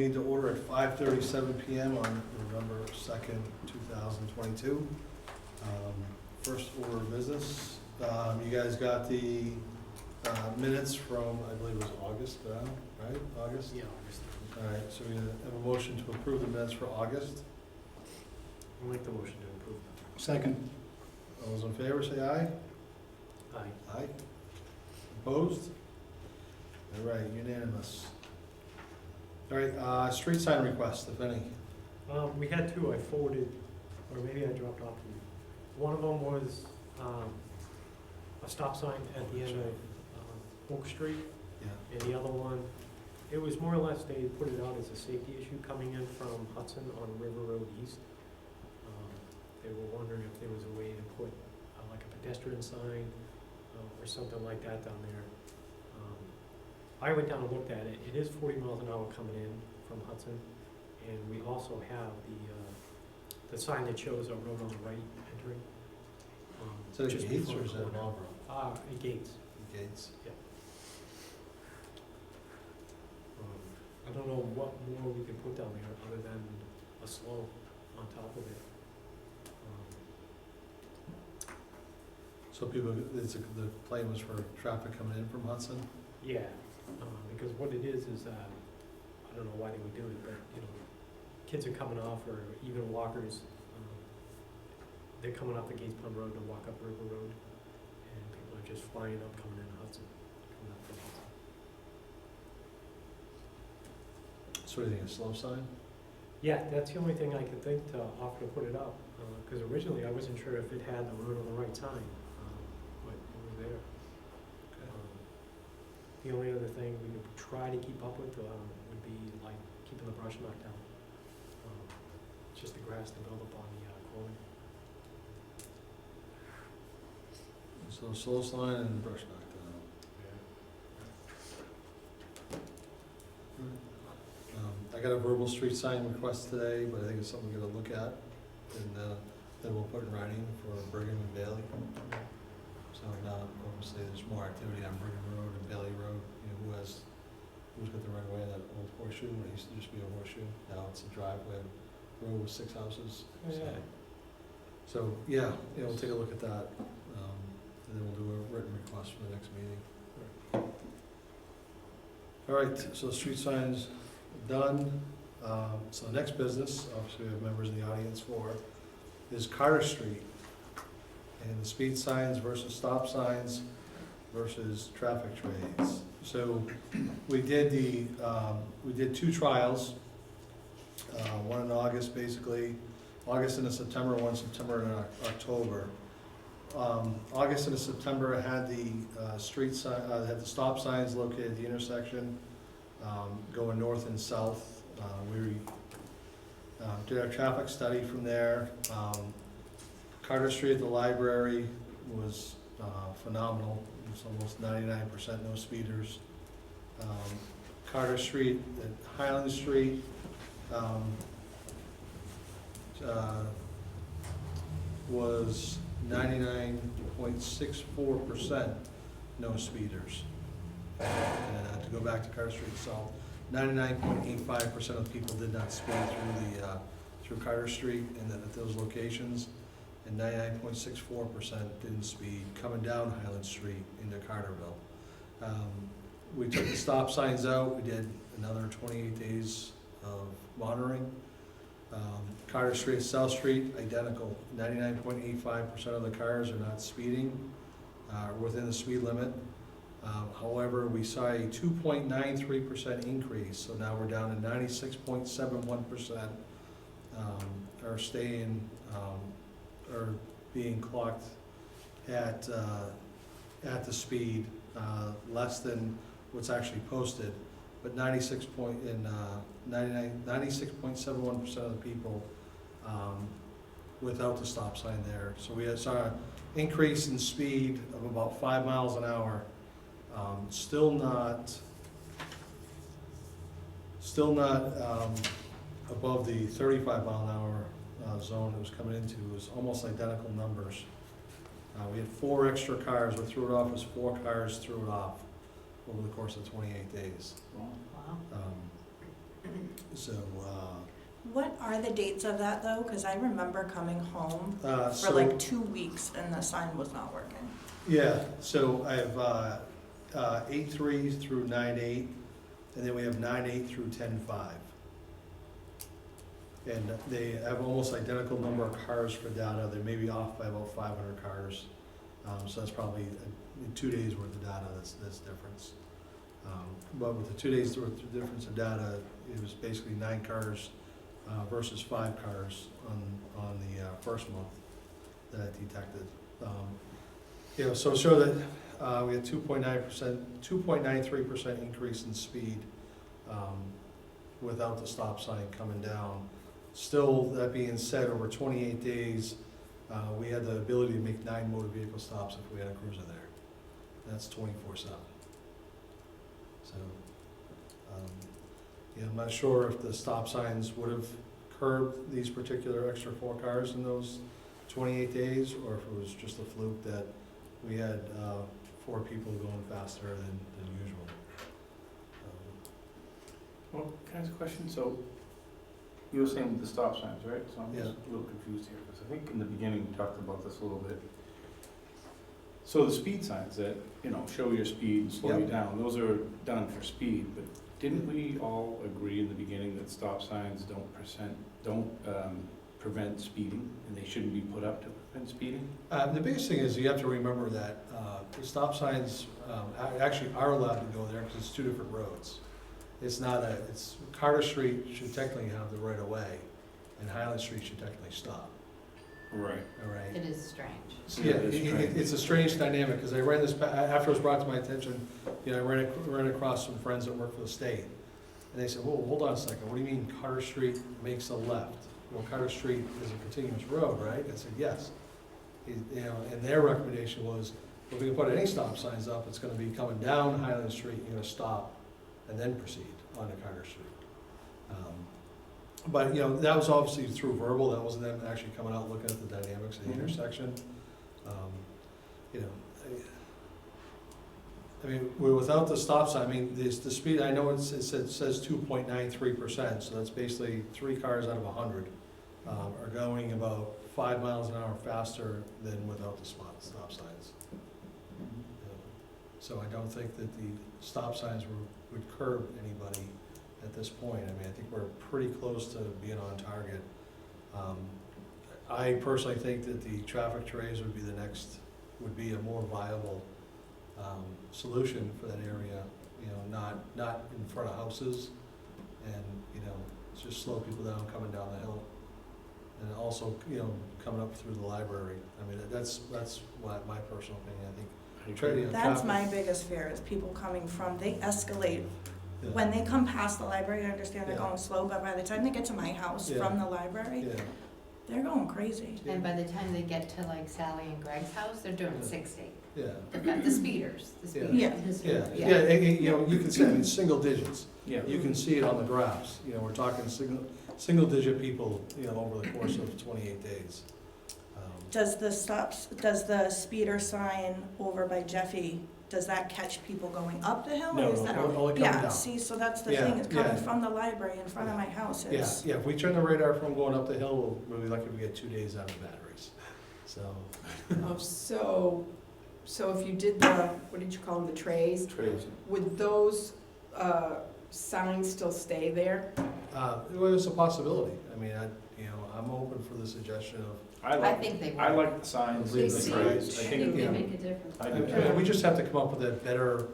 meeting to order at 5:37 PM on November 2nd, 2022. First order of business, you guys got the minutes from, I believe it was August, right? August? Yeah, August. All right, so we have a motion to approve the minutes for August. I'll make the motion to approve Second. All those in favor, say aye. them. Aye. Aye. Opposed? All right, unanimous. All right, street sign requests, if any. We had two I forwarded, or maybe I dropped off to you. One of them was, a stop sign at the end of, Oak Street, Yeah. and the other one, it was more or less, they put it out as a safety issue coming in from Hudson on River Road East. They were wondering if there was a way to put, like a pedestrian sign, or something like that down there. I went down and looked at it, it is 40 miles an hour coming in from Hudson, and we also have the sign that shows a road on the right entering. Is that just Gates before or the is that corner. Marlboro? Gates. Gates. I don't know what more we can put down there other than a slope on top of it. So people, the plan was for traffic coming in from Hudson? Yeah, because what it is, I don't know why they would do it, but, you know, kids are coming off, or even walkers, they're coming off the Gates Pond Road to walk up River Road, and people are just flying up, coming in Hudson, coming up from Hudson. So what do you think, a slow sign? Yeah, that's the only thing I could think to offer to put it up, because originally I wasn't sure if it had the road on the right sign, but it was there. Okay. The only other thing we could try to keep up with would be like keeping the brush knocked down. It's just the grass to build up on the corner. So slow sign and brush knocked down. I got a verbal street sign request today, but I think it's something we're gonna look at, and then we'll put in writing for Brigham and Bailey. So now, obviously, there's more activity on Brigham Road and Bailey Road, you know, who's got the right of way, that old horseshoe, it used to just be a horseshoe, now it's a driveway, road with 6 houses. Oh, yeah. So, yeah, we'll take a look at that, and then we'll do a written request for the next meeting. All right, so street signs done. So next business, obviously we have members in the audience for, is Carter Street. And the speed signs versus stop signs versus traffic trades. So we did we did 2 trials, one in August basically, August into September, one in September and October. August into September had the street sign, had the stop signs located at the intersection, going north and south. We did our traffic study from there. Carter Street at the library was phenomenal. It was almost 99% no speeders. Carter Street at Highland Street was 99.64% no speeders. And to go back to Carter Street itself, 99.85% of the people did not speed through Carter Street and at those locations, and 99.64% didn't speed coming down Highland Street into Carterville. We took the stop signs out. We did another 28 days of monitoring. Carter Street, South Street, identical. 99.85% of the cars are not speeding, within the speed limit. However, we saw a 2.93% increase, so now we're down to 96.71% are staying, are being clocked at the speed less than what's actually posted, but 96.71% of the people without the stop sign there. So we saw an increase in speed of about 5 miles an hour. Still not above the 35 mile an hour zone it was coming into. It was almost identical numbers. We had 4 extra cars. What threw it off was 4 cars threw it off over the course of 28 days. Wow. So, What are the dates of that though? Because I remember coming home for so, like 2 weeks and the sign was not working. yeah, so I have 8/3 through 9/8, and then we have 9/8 through 10/5. And they have almost identical number of cars for data. They may be off by about 500 cars. So that's probably 2 days worth of data that's difference. But with the 2 days worth of difference of data, it was basically 9 cars versus 5 cars on the first month that I detected. So it showed that we had 2.93% increase in speed without the stop sign coming down. Still, that being said, over 28 days, we had the ability to make 9 motor vehicle stops if we had a cruiser there. That's 24/7. So, I'm not sure if the stop signs would have curbed these particular extra 4 cars in those 28 days, or if it was just a fluke that we had 4 people going faster than usual. Well, can I ask a question? So, you were saying with the stop signs, right? So I'm just Yeah. a little confused here, because I think in the beginning we talked about this a little bit. So the speed signs that, show your speed and slow you Yep. down, those are done for speed, but didn't we all agree in the beginning that stop signs don't prevent speeding, and they shouldn't be put up to prevent speeding? The biggest thing is you have to remember that the stop signs actually are allowed to go there because it's 2 different roads. It's not it's Carter Street should technically have the right of way, and Highland Street should technically stop, Right. all right? It is strange. Yeah, it's a strange dynamic, because I ran this, after it was brought to my attention, I ran across some friends that work for the state, and they said, whoa, hold on a second, what do you mean Carter Street makes a left? Well, Carter Street is a continuous road, right? I said, yes. And their recommendation was, if we can put any stop signs up, it's gonna be coming down Highland Street, you're gonna stop and then proceed onto Carter Street. But, that was obviously through verbal, that wasn't them actually coming out looking at the dynamics of the Mhm. intersection. I mean, without the stop sign, I mean, the speed, I know it says 2.93%, so that's basically 3 cars out of 100 are going about 5 miles an hour faster than without the stop signs. So I don't think that the stop signs would curb anybody at this point. I mean, I think we're pretty close to being on target. I personally think that the traffic trays would be a more viable solution for that area, not in front of houses, and, just slow people down coming down the hill. And also, coming up through the library. I mean, that's my personal opinion, I think. That's my biggest fear, is people coming from, they escalate. Yeah. When they come past the library, I understand they're Yeah. going slow, but by the time they get to my house Yeah. from the library, Yeah, they're going crazy. And by the time they get to like Sally and Greg's house, they're doing 60. yeah, The speeders, the Yeah. speeders. Yeah. yeah, and, you can see, I mean, single digits. Yeah. You can see it on the graphs, we're talking single digit people, over the course of 28 days. Does the speeder sign over by Jeffy, does that catch people going up the hill? No, or is that only coming Yeah, down. see, so that's the Yeah, thing, it's coming yeah. from the library in front of my house, Yeah, it's, yeah, if we turn the radar from going up the hill, we'll be lucky if we get 2 days out of batteries, so. So if you did the, what did you call them, the trays, Trays. would those signs still stay there? Well, it's a possibility, I mean, I'm open for the suggestion of, I think they I will. like the signs, They the see- trays. I I think, think they Yeah. make a difference. I I do mean, we too. just have to come up with a better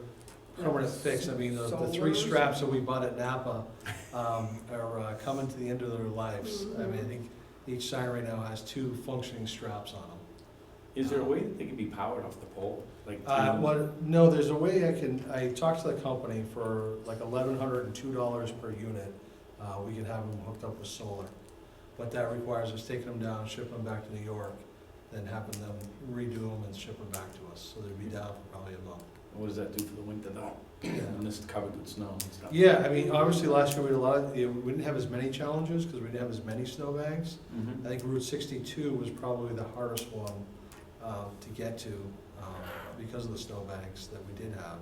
permanent fix. I mean, the 3 Solars? straps that we bought at Napa are coming to the end of their lives. I mean, I think each sign right now has 2 functioning straps on them. Is there a way that they can be powered off the pole? Like, No, there's a way I talked to the company for like $1,102 per unit. We can have them hooked up with solar. But that requires us taking them down, shipping them back to New York, then having them redo them and ship them back to us. So they'd be down for probably a month. what does that do for the winter though? When this is covered with snow and stuff? Yeah, I mean, obviously last year we had we didn't have as many challenges because we didn't have as many snowbanks. Mhm. I think Route 62 was probably the hardest one to get to because of the snowbanks that we did have.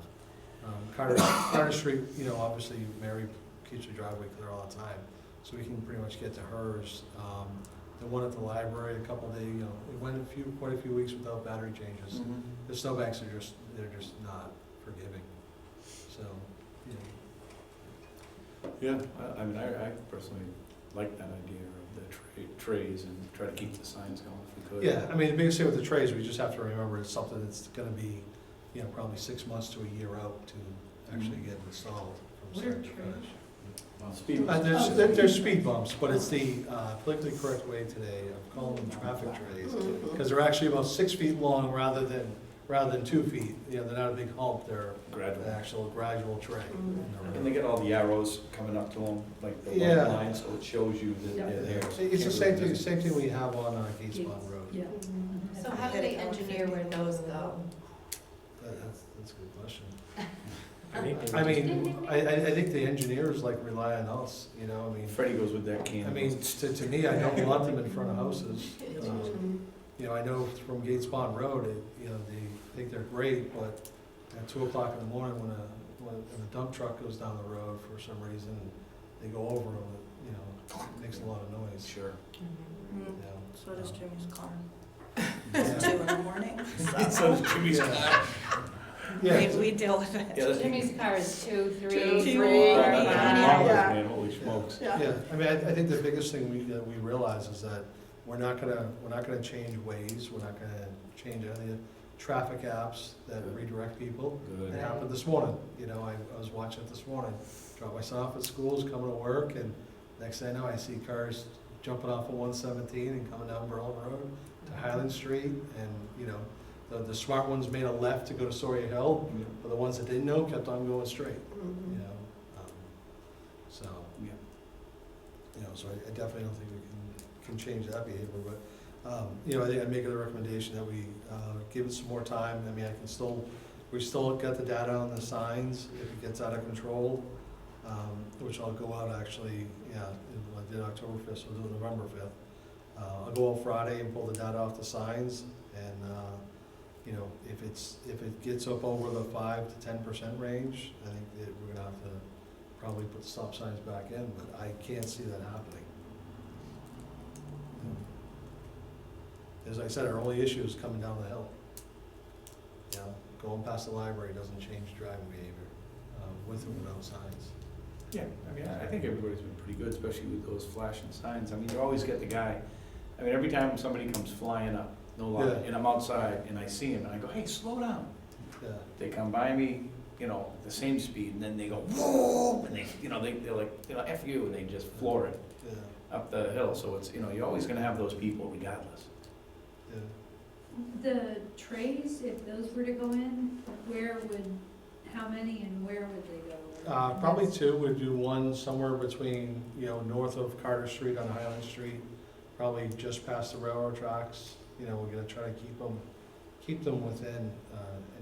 Carter Street, obviously Mary keeps your driveway clear all the time. So we can pretty much get to hers. The one at the library, a couple days, it went quite a few weeks without battery changes. The snowbanks they're just not forgiving, so, you know. Yeah, I mean, I personally like that idea of the trays and try to keep the signs going if we could. Yeah, I mean, the biggest thing with the trays, we just have to remember it's something that's gonna be, probably 6 months to a year out to actually get installed from What are start to trays? finish. Speed. There's speed bumps, but it's the politically correct way today of calling them traffic trays, because they're actually about 6 feet long rather than 2 feet. They're not a big hump, they're Gradual. an actual gradual tray. And they get all the arrows coming up to them, like the Yeah. white line, so it shows you that they're there. It's the same thing we have on Gates Pond Road. Yeah. Mhm. So how do they engineer where those go? That's a good question. I think they I would just- mean, I think the engineers rely on us, I mean, Freddie goes with that can. to me, I don't want them in front of houses. I know from Gates Pond Road, they think they're great, but at 2 o'clock in the morning, when a dump truck goes down the road for some reason, they go over them, it makes a lot of noise. Sure. Mm, you know. So does Jimmy's car. Yeah. It's 2 in the morning. So does Jimmy's Yeah. We, we deal with Yeah, it. that's- Jimmy's car is 2, 3, 2, 4, 3, 5. yeah. Man, holy smokes. Yeah, I mean, I think the biggest thing that we realize is that we're not gonna change ways, we're not gonna change any of the traffic apps that redirect people. Good. It happened this morning, I was watching it this morning, dropped my son off at school, was coming to work, and next thing I know, I see cars jumping off of 117 and coming down Berlin Road to Highland Street, and, the smart ones made a left to go to Sawyer Hill, but the ones that didn't know kept on going straight, so. Yeah. So I definitely don't think we can change that behavior, but, I think I'd make it a recommendation that we, give it some more time. I mean, we still got the data on the signs, if it gets out of control, which I'll go out actually, I did October 5th, so I'll do it November 5th. I'll go out Friday and pull the data off the signs, and, if it gets up over the 5 to 10% range, I think that we're gonna have to probably put the stop signs back in, but I can't see that happening. As I said, our only issue is coming down the hill. Going past the library doesn't change driving behavior, with or without signs. Yeah, I mean, I think everybody's been pretty good, especially with those flashing signs. I mean, you always get the guy, I mean, every time somebody comes flying up, no lie, Yeah. and I'm outside and I see him and I go, hey, slow down. Yeah, They come by me, the same speed, and then they go, whoa, and they're like, F you, and they just floor it yeah, up the hill. So it's, you're always gonna have those people regardless. yeah. The trays, if those were to go in, how many and where would they go? Probably 2, we'd do one somewhere between, north of Carter Street on Highland Street, probably just past the railroad tracks. We're gonna try to keep them within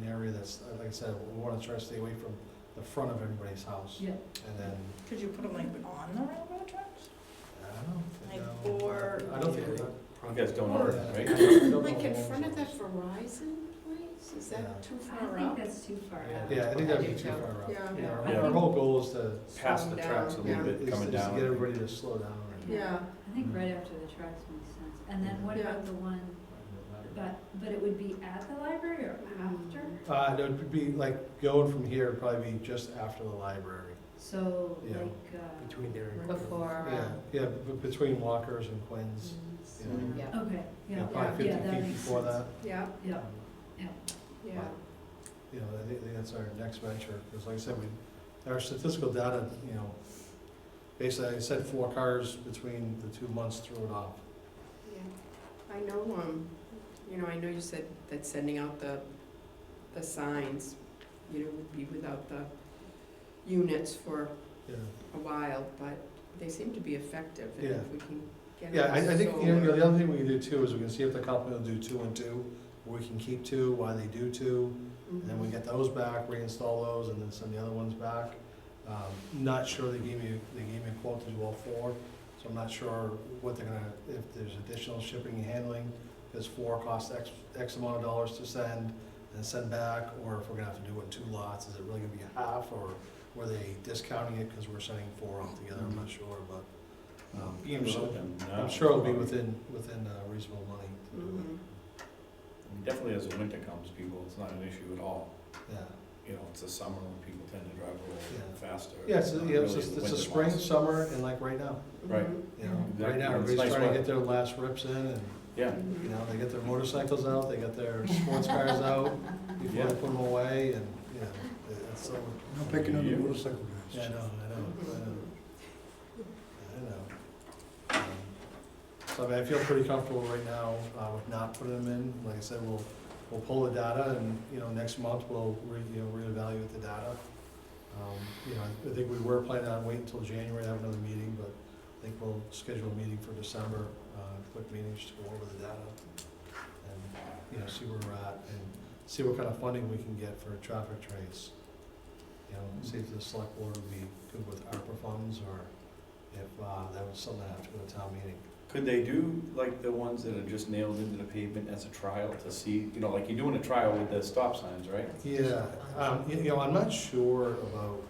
an area that's, like I said, we wanna try to stay away from the front of everybody's house. Yeah. And then, Could you put them like on the railroad tracks? I don't know. Like, or- I don't think. You guys don't know, Yeah. right? I don't know Like in how long front of it that is. Verizon place, is Yeah. that too I far think up? that's too far Yeah. out. Yeah, I think that'd be I do too too. far up. Yeah. Our Yeah. whole goal is to, Past Slow the down, tracks a little yeah. bit coming is to down. get everybody to slow down. Yeah. I think right after the tracks makes sense. And then what Yeah. about the one, but it would be at the library or after? It would be like going from here, it'd probably be just after the library. So Yeah. like, Between there and. Before, Yeah, between Walker's and Quinn's. yeah. okay, yeah, Probably yeah, 50 that feet makes before sense. that. Yeah, Yeah, yeah. I think that's our next venture, because like I said, our statistical data, basically, I said 4 cars between the 2 months threw it off. Yeah. I know you said that sending out the signs, would be without the units for Yeah. a while, but they seem to be effective, and Yeah. if we can get Yeah, I think, solar- the other thing we can do too is we can see if the company will do 2 and 2, or we can keep 2, why they do 2, and then we Mhm. get those back, reinstall those, and then send the other ones back. Not sure they gave me a quote to do all 4, so I'm not sure what they're gonna, if there's additional shipping and handling, because 4 costs X amount of dollars to send and send back, or if we're gonna have to do it in 2 lots, is it really gonna be a half, or were they discounting it because we're sending 4 altogether, I'm not sure, but, Being open now. I'm sure it'll be within reasonable money to do it, Mhm. I mean, definitely as the winter comes, people, it's not an issue at all. yeah. You know, it's the summer when people tend to drive a Yeah. little faster. Yeah, it's, Not yeah, it's really the a winter spring, months. summer, and like right now, Right. Mhm. you know, right Exactly. now, It's everybody's nice trying to weather. get their last rips in, and, Yeah, Mhm. you know, they get their motorcycles out, they get their sports cars out before they Yeah. put them away, and, you know, it's so, No picking on the motorcycle guys. yeah, I know, I know. So, I mean, I feel pretty comfortable right now, with not putting them in, like I said, we'll pull the data, and, you know, next month, we'll reevaluate the data. You know, I think we were planning on waiting until January to have another meeting, but I think we'll schedule a meeting for December, quick meeting just to go over the data and, you know, see where we're at and see what kind of funding we can get for traffic trace. You know, see if the select board would be good with ARPA funds, or if, that was something that have to go to town meeting. could they do like the ones that are just nailed into the pavement as a trial to see, you know, like you're doing a trial with the stop signs, right? Yeah, you know, I'm not sure about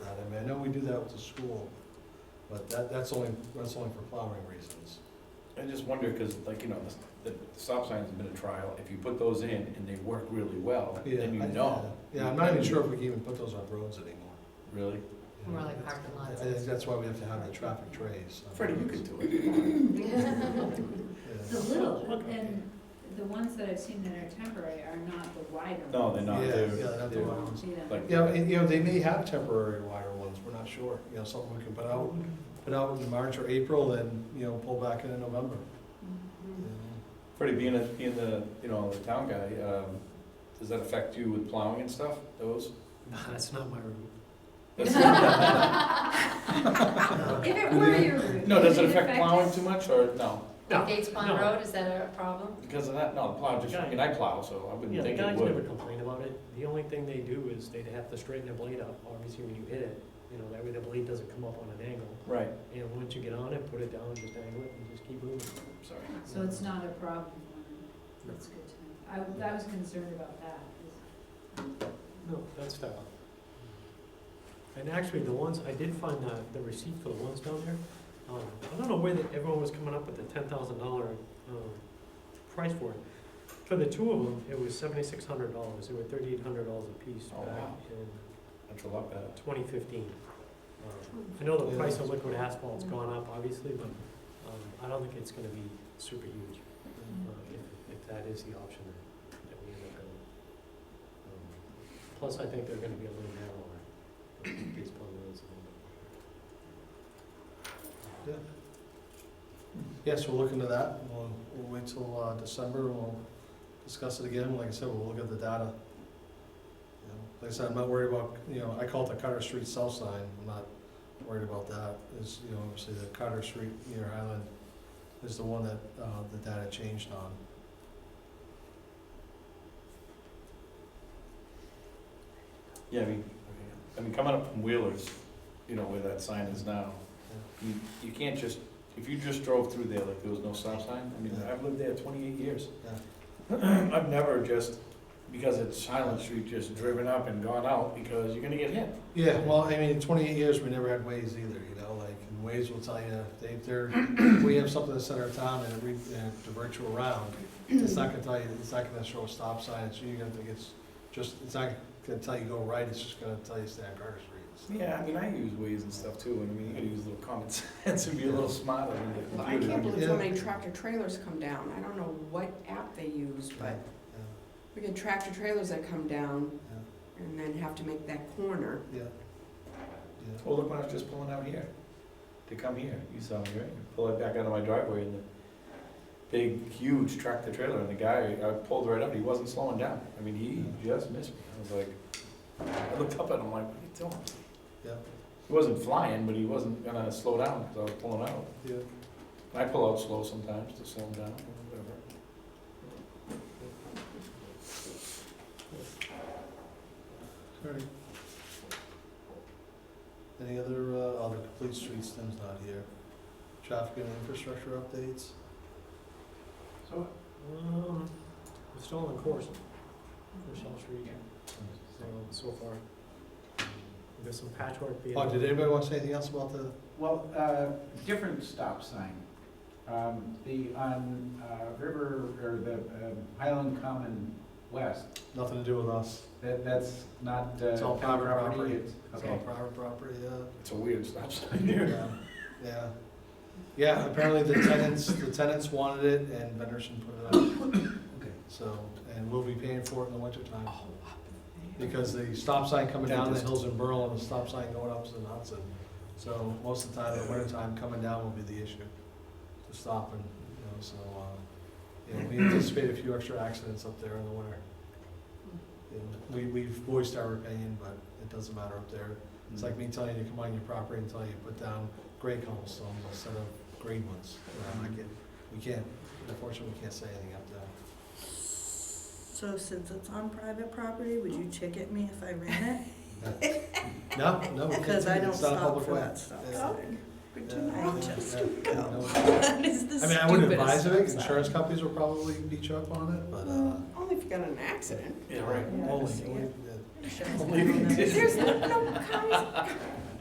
that. I mean, I know we do that with the school, but that's only for plowing reasons. I just wonder, cause like, you know, the stop signs have been a trial, if you put those in and they work really well, then you know. Yeah, I'm not even sure if we can even put those on roads anymore. Really? You know, More like parking lots. I think that's why we have to have the traffic trace. on Freddie, you roads. could do it. Yeah. The little, and the ones that I've seen that are temporary are not the wider ones. No, they're not, Yeah, they're, yeah, they're not the I wide don't ones. see them. like. You know, and, you know, they may have temporary wider ones, we're not sure, you know, something we can put out in March or April, and, you know, pull back in November. Mhm. you know. Freddie, being the, you know, the town guy, does that affect you with plowing and stuff, those? That's not my route. If it were your route. No, does it would affect plowing too much, or no? No, Gates Pond no. Road, is that a problem? Because of that, no, the plow, just, I mean, I plow, so I wouldn't Yeah, the think it guys never would. complain about it. The only thing they do is they'd have to straighten their blade up, obviously when you hit it. You know, that way the blade doesn't come up on an angle. Right, And once you get on it, put it down, just angle it, and just keep moving. sorry. So it's not a problem, that's good to know. I was concerned about that. No, that's tough. And actually, the ones, I did find the receipt for the ones down there. I don't know where everyone was coming up with the $10,000 price for it. For the two of them, it was $7,600. They were $3,800 a piece Oh, back wow. in That's a lot better. 2015. I know the Yeah. price of liquid asphalt's gone up, obviously, but I don't think it's gonna be super huge, if that is the option that we end up going. Plus, I think they're gonna be a little narrower, based upon the roads a little bit. Yeah. Yeah, so we'll look into that, and we'll wait till, December, and we'll discuss it again, like I said, we'll look at the data. You know, like I said, I'm not worried about, you know, I call it the Carter Street South sign, I'm not worried about that, is, you know, obviously the Carter Street near Highland is the one that, the data changed on. Yeah, I mean, coming up from Wheelers, you know, where that sign is now, you can't just, if you just drove through there like there was no stop sign, I mean, Yeah. I've lived there 28 years. Yeah. I've never just, because it's Highland Street, just driven up and gone out because you're gonna get hit. Yeah, well, I mean, in 28 years, we never had Waze either, you know, like, and Waze will tell you, we have something in the center of town and it diverts you around. It's not gonna tell you, it's not gonna show a stop sign, so you're gonna think it's not gonna tell you go right, it's just gonna tell you stay on Carter Street. Yeah, I mean, I use Waze and stuff too, and I mean, you gotta use a little common sense and be a little smarter than the Well, I computer. can't believe Yeah. so many tractor trailers come down. I don't know what app they use, but we get tractor trailers that come down and then have to make that corner. Yeah. Well, look when I was just pulling out here, to come here, you saw me, right? Pull it back out of my driveway and the big, huge tractor trailer, and the guy, I pulled right up, he wasn't slowing down. I mean, he just missed me. I was like, I looked up at him like, what are you doing? Yeah. He wasn't flying, but he wasn't gonna slow down because I was pulling out. Yeah. I pull out slow sometimes to slow him down, or whatever. Alright. Any other complete streets, Tim's not here. Traffic and infrastructure updates? So, we're still on course for South Street, so far. There's some patchwork being. Oh, did anybody want to say anything else about the, Well, different stop sign. On River, or the Highland Common West, nothing to do with us? that's not It's all town private property. it's- It's all Okay. private property, yeah. It's a weird stop sign here. Yeah, yeah. Yeah, apparently the tenants wanted it and Benderson put it up. Okay. So, and we'll be paying for it in the wintertime. Because the stop sign coming down the hills in Berlin and the stop sign going up is in Hudson. So most of the time, in the wintertime, coming down will be the issue, to stop and, so, we anticipate a few extra accidents up there in the winter. We've voiced our opinion, but it doesn't matter up there. It's like me telling you to come on your property and tell you to put down gray cobblestones instead of green ones. We can't, unfortunately, we can't say anything up there. So since it's on private property, would you ticket me if I ran it? No, we can't. Because I don't It's not a stop public for way. that stuff. Yeah. Good to Yeah, know. I just yeah, don't yeah, go. no. That is the I mean, I wouldn't stupidest advise of it, stop sign. insurance companies will probably beat you up on it, but, Only if you got in an accident. Yeah, right. Yeah, only, see only, it. yeah, Insurance Only if you company. did. There's no cars.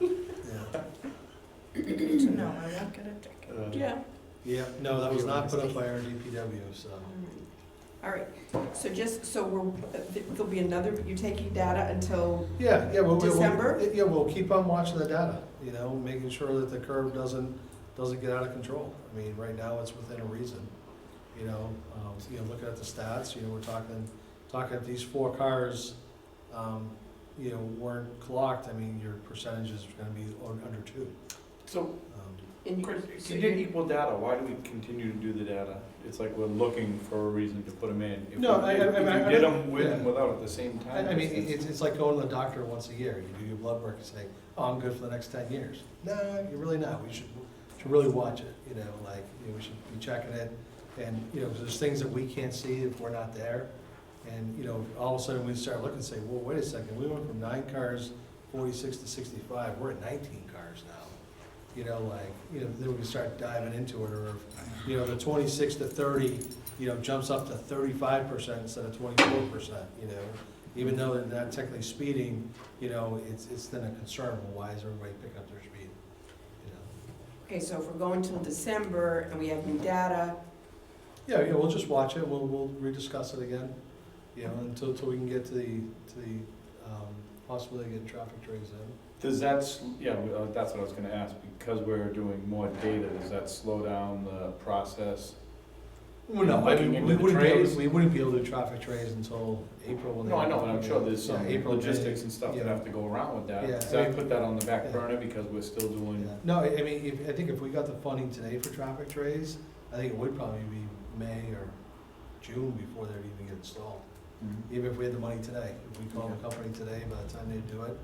yeah. Good to know, I won't get a ticket. Yeah. Yeah, no, that was not put up by our DPW, so. All right, so just, so there'll be another, you're taking data until, Yeah, we'll. December? Yeah, we'll keep on watching the data, making sure that the curve doesn't get out of control. I mean, right now, it's within a reason, looking at the stats, we're talking if these 4 cars, weren't clocked, I mean, your percentage is gonna be under 2. So, and Chris, so to get equal data, why do we continue to do the data? It's like we're looking for a reason to put them in. If No, we- I if we I- did them with and yeah. without at the same time. I mean, it's like going to the doctor once a year. You do your blood work and say, oh, I'm good for the next 10 years. No, you're really not. We should really watch it, we should be checking it. And, 'cause there's things that we can't see if we're not there. And, all of a sudden we start looking and say, well, wait a second, we went from 9 cars, 46 to 65, we're at 19 cars now. Then we start diving into it, or if, the 26 to 30, jumps up to 35% instead of 24%, even though they're not technically speeding, it's then a concern, well, why is everybody picking up their speed? okay, so if we're going till December and we have new data, Yeah, we'll just watch it, we'll rediscuss it again, until we can get to the possibility of getting traffic trays in. Does that, that's what I was gonna ask, because we're doing more data, does that slow down the process? Well, no, I Looking mean, into the trays? we wouldn't be able to do traffic trays until April when they. No, I know, but I'm sure there's some Yeah, April, May. logistics and stuff that Yeah. have to go around with that. Yeah, Does I that mean- put that on the back Yeah. burner because we're still doing? Yeah. No, I mean, I think if we got the funding today for traffic trays, I think it would probably be May or June before they'd even get installed. Mhm. Even if we had the money today, if we called the company today, by the time they do it,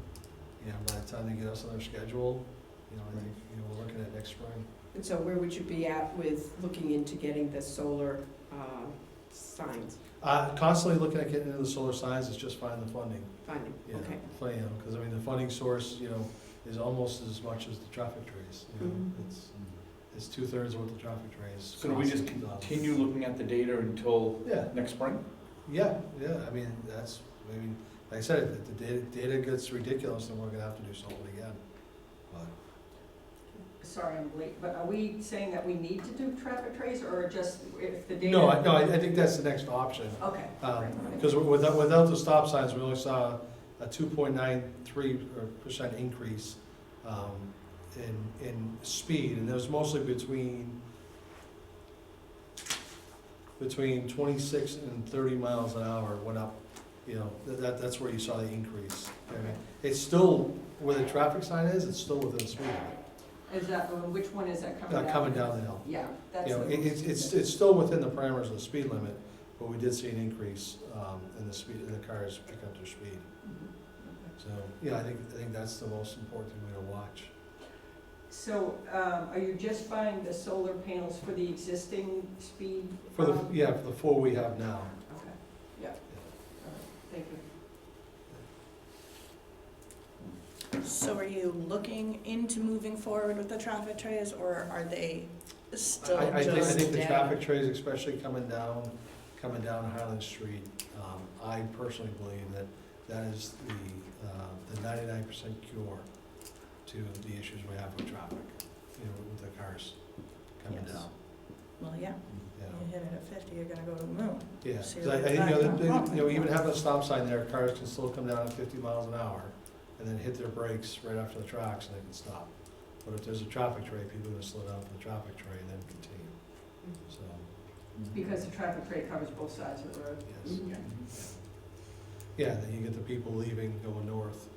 by the time they get us on their schedule, I think, we're looking at next spring. and so where would you be at with looking into getting the solar signs, Constantly looking at getting into the solar signs, it's just finding the funding. finding? Yeah, Okay. because, the funding source, is almost as much as the traffic trays, Mhm. It's 2/3 of what the traffic trays. So do we just cost. continue looking at the data until Yeah, next spring? yeah, like I said, if the data gets ridiculous, then we're gonna have to do something again. But, Sorry, I'm late, but are we saying that we need to do traffic trays, or just if the data? no, I think that's the next option. Okay. Because without the stop signs, we only saw a 2.93% increase in speed, and it was mostly between 26 and 30 miles an hour went up. That's where you saw the increase. It's still, where the traffic sign is, it's still within speed limit. Is that, which one is that coming down? Coming down the hill. Yeah, that's the. It's still within the parameters of the speed limit, but we did see an increase in the speed, in the cars picking up their speed. Mhm. So, I think that's the most important thing to watch. So, are you just buying the solar panels for the existing speed? For the 4 we have now. Okay, yeah. All right, thank you. So are you looking into moving forward with the traffic trays, or are they still I just? think the data. traffic trays, especially coming down Highland Street, I personally believe that is the 99% cure to the issues we have with traffic, you know, with the cars coming Yes. down. Well, yeah, You know. you hit it at 50, you're gonna go to the moon. Yeah, 'cause See, I, that's you know, not- you know, even having a stop sign there, cars can still come down at 50 miles an hour and then hit their brakes right after the tracks and they can stop. But if there's a traffic tray, people are gonna slow down for the traffic tray and then continue, so, Because the traffic tray covers both sides of the road. yes. Yeah, then you get the people leaving, going north,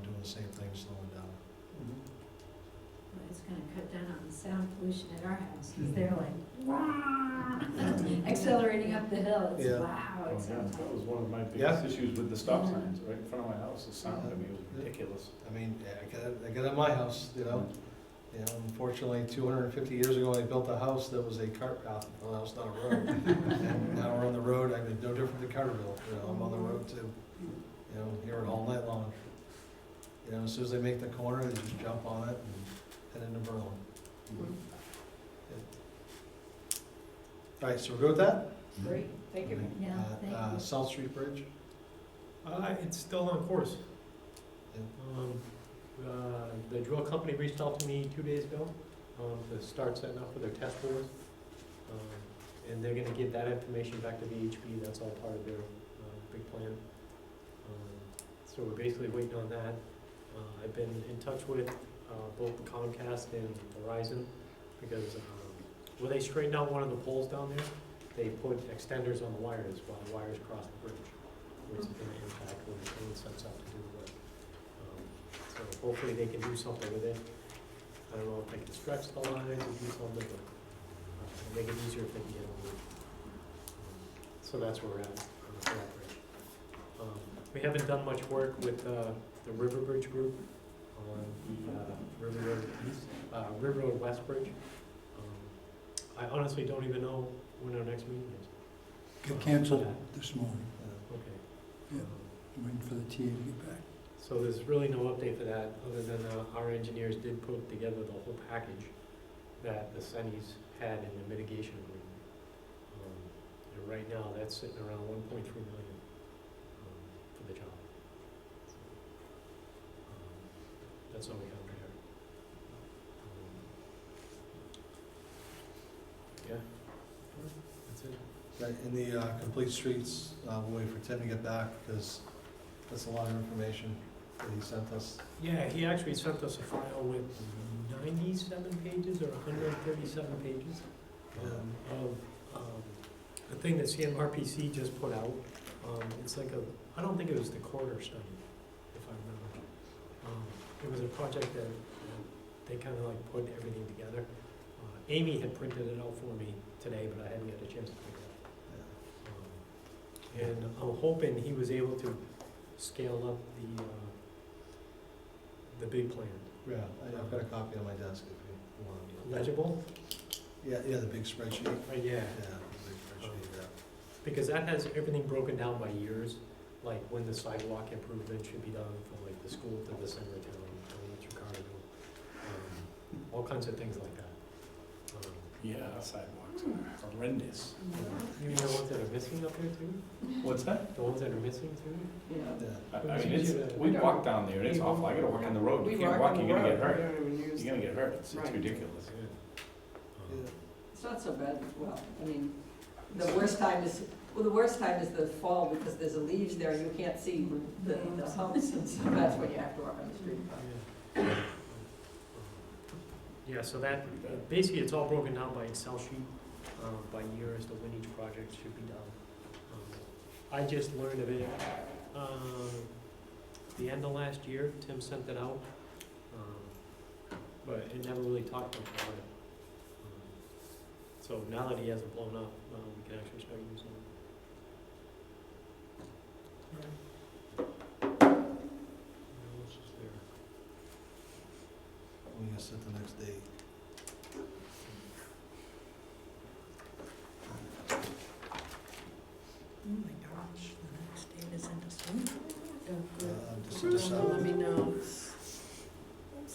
doing the same thing, slowing down. Well, it's gonna cut down on the sound pollution at our house, because they're like, wow, accelerating up the hill, it's Yeah. wow, Oh, it yeah, sounds that was one of my Yeah. biggest issues with the stop signs, right in front of my house, the sound, I mean, it was ridiculous. I mean, yeah, I got it at my house, you know. You know, unfortunately, 250 years ago, when they built a house that was a cart path, well, that was not a road. And now we're on the road, I mean, no different than Carterville, you know, I'm on the road too. You know, hear it all night long. You know, as soon as they make the corner, they just jump on it and head into Berlin. All right, so we're good with that? Great, thank you. Yeah, thank you. South Street Bridge? It's still on course. Yeah. The drill company reached out to me 2 days ago, to start setting up for their test bores. And they're gonna get that information back to VHB, that's all part of their, big plan. So we're basically waiting on that. I've been in touch with, both Comcast and Verizon, because, when they straightened out one of the poles down there, they put extenders on the wires while the wires cross the bridge, which is gonna impact when the train sets out to do the work. So hopefully they can do something with it. I don't know if they can stretch the lines or do something, but it'll make it easier if they can get them moved. So that's where we're at on the Flat Bridge. We haven't done much work with the River Bridge group on the River Road East, River Road West Bridge. I honestly don't even know when our next meeting is. Got canceled this morning, Okay. Yeah. waiting for the TA to get back. So there's really no update for that, other than our engineers did put together the whole package that the Sennies had in the mitigation agreement. And right now, that's sitting around 1.3 million for the job. That's all we have there. Yeah, that's it. Right, in the complete streets, we'll wait for Tim to get back, because that's a lot of information that he sent us. Yeah, he actually sent us a file with 97 pages or 137 pages of the thing that CMRPC just put out. It's like I don't think it was the corridor study, if I remember. It was a project that they kind of like put everything together. Amy had printed it out for me today, but I hadn't got a chance to pick it up. And I'm hoping he was able to scale up the big plan. Yeah, I've got a copy on my desk if you want to. Legible? Yeah, the big spreadsheet. Yeah. Yeah, the big spreadsheet, yeah. Because that has everything broken down by years, like when the sidewalk improvement should be done from like the school to the center of town, going to Chicago, all kinds of things like that. Yeah, sidewalks are horrendous. You know the ones that are missing up there too? What's that? The ones that are missing too? Yeah. Yeah. I mean, it's, we walk down there, and it's awful, I gotta walk on the road, you can't walk, you're gonna get hurt. You're gonna get hurt, it's Right. ridiculous. Yeah. It's not so bad, well, I mean, the worst time is the fall, because there's leaves there, and you can't see the humps, and so that's when you have to walk on the street. Yeah, so that, basically, it's all broken down by Excel sheet, by year as to when each project should be done. I just learned of it, the end of last year, Tim sent it out, but it never really talked much about it. So now that he has it blown up, we can actually start using it. What else is there? We can set the next date. Oh my gosh, the next date is in December. December So let 7th. me know.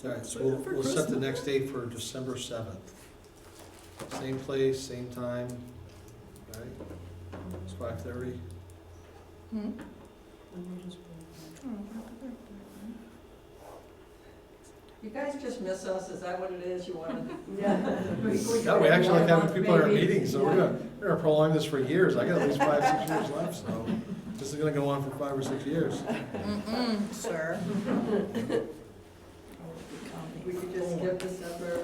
All right, so we'll set the next date for December 7th. Same place, same time, right? It's 5:30. Hmm? Let me just pull You guys just miss us, is that what it is, you wanna? No, we actually like having people at our meetings, so we're gonna prolong this for years. I got at least 5, 6 years left, so this is gonna go on for 5 or 6 years. Sir. We could just skip December,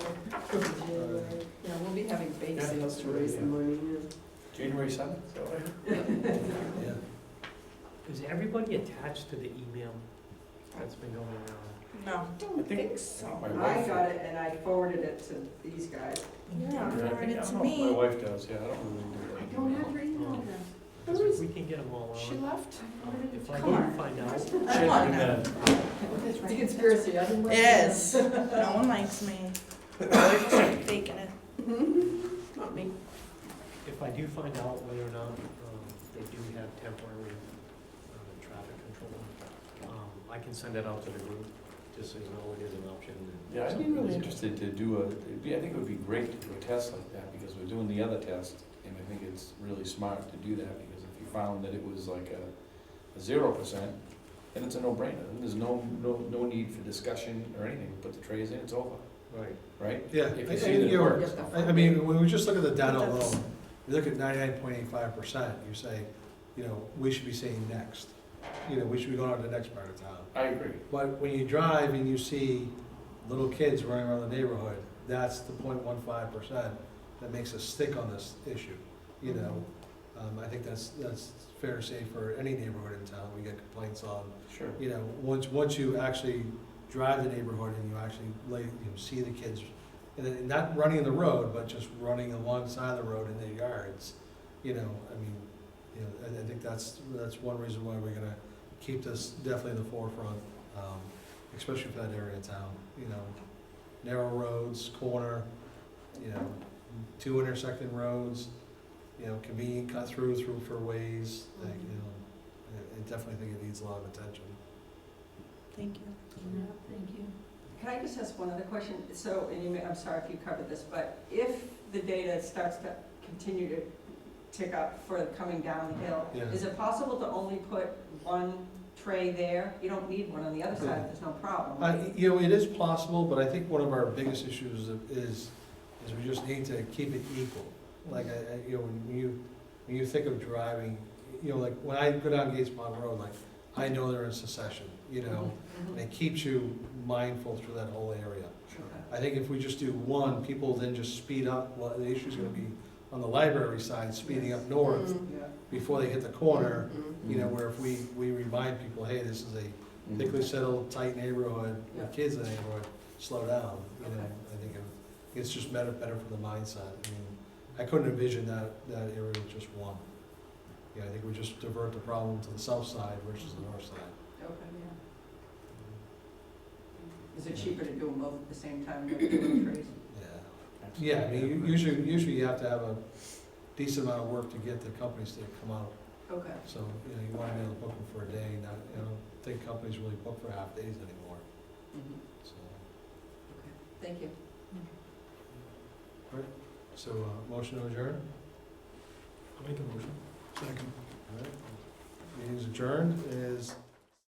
January. Yeah, we'll be having bake sales to raise the money, yeah. January 7th, is that right? Yeah. Is everybody attached to the email that's been going around? No. I don't think so. My I wife- got it and I forwarded it to these guys. Yeah, I forward think- it I to don't know if My me. wife does, yeah, I don't really do I that. don't have your email address. Because we can get them all She on. left? If I Come on. can find out. Come on now. It's a conspiracy, I didn't. It is. No one likes me. They're just faking it. Not me. If I do find out whether or not they do have temporary traffic control, I can send that out to the group, just so you know it is an option. Yeah, I'd be really interested to do I think it would be great to do a test like that, because we're doing the other test, and I think it's really smart to do that, because if you found that it was like a 0%, then it's a no-brainer, then there's no need for discussion or anything, we put the trays in, it's over, Right. right? Yeah, If you and- see and, that it you know, works. I mean, when we just look at the data alone, you look at 99.85%, you say, you know, we should be saying next. You know, we should be going on to the next part of town. I agree. But when you drive and you see little kids running around the neighborhood, that's the 0.15% that makes us stick on this issue, you know? I think that's fair to say for any neighborhood in town, we get complaints on, Sure. you know, once you actually drive the neighborhood and you actually see the kids, and then not running in the road, but just running alongside the road in their yards, you know, I mean, you know, I think that's one reason why we're gonna keep this definitely in the forefront, especially for that area of town, you know. Narrow roads, corner, you know, 2 intersecting roads, you know, convenient cut through for ways, like, you know, I definitely think it needs a lot of attention. Thank you. Yeah, thank you. Can I just ask one other question? So, and you may, I'm sorry if you covered this, but if the data starts to continue to tick up for coming downhill, Yeah. is it possible to only put one tray there? You don't need one on the other side, there's no problem. right? You know, it is possible, but I think one of our biggest issues is we just need to keep it equal. Like, you know, when you think of driving, you know, like, when I go down Gates Pond Road, like, I know they're in succession, you know, and it keeps you mindful through that whole area. Okay. I think if we just do one, people then just speed up, well, the issue's gonna be on the library side, speeding up north Yeah. before they hit the corner, Mhm. you know, where if we remind people, hey, this is a thickly settled, tight neighborhood, Yeah. with kids in the neighborhood, slow down, you know, Okay. I think it's just better for the mindset. I mean, I couldn't envision that area with just one. Yeah, I think we just divert the problem to the south side versus the north side. Okay, yeah. Is it cheaper to do them both at the same time than two trays? Yeah, I mean, usually you have to have a decent amount of work to get the companies to come out. Okay. So, you know, you want to be able to book them for a day, not, you know, I don't think companies really book for half days anymore, Mhm. so. Okay. Thank you. So, motion to adjourn? I'll make a motion. Second. All right. Meeting's adjourned. It is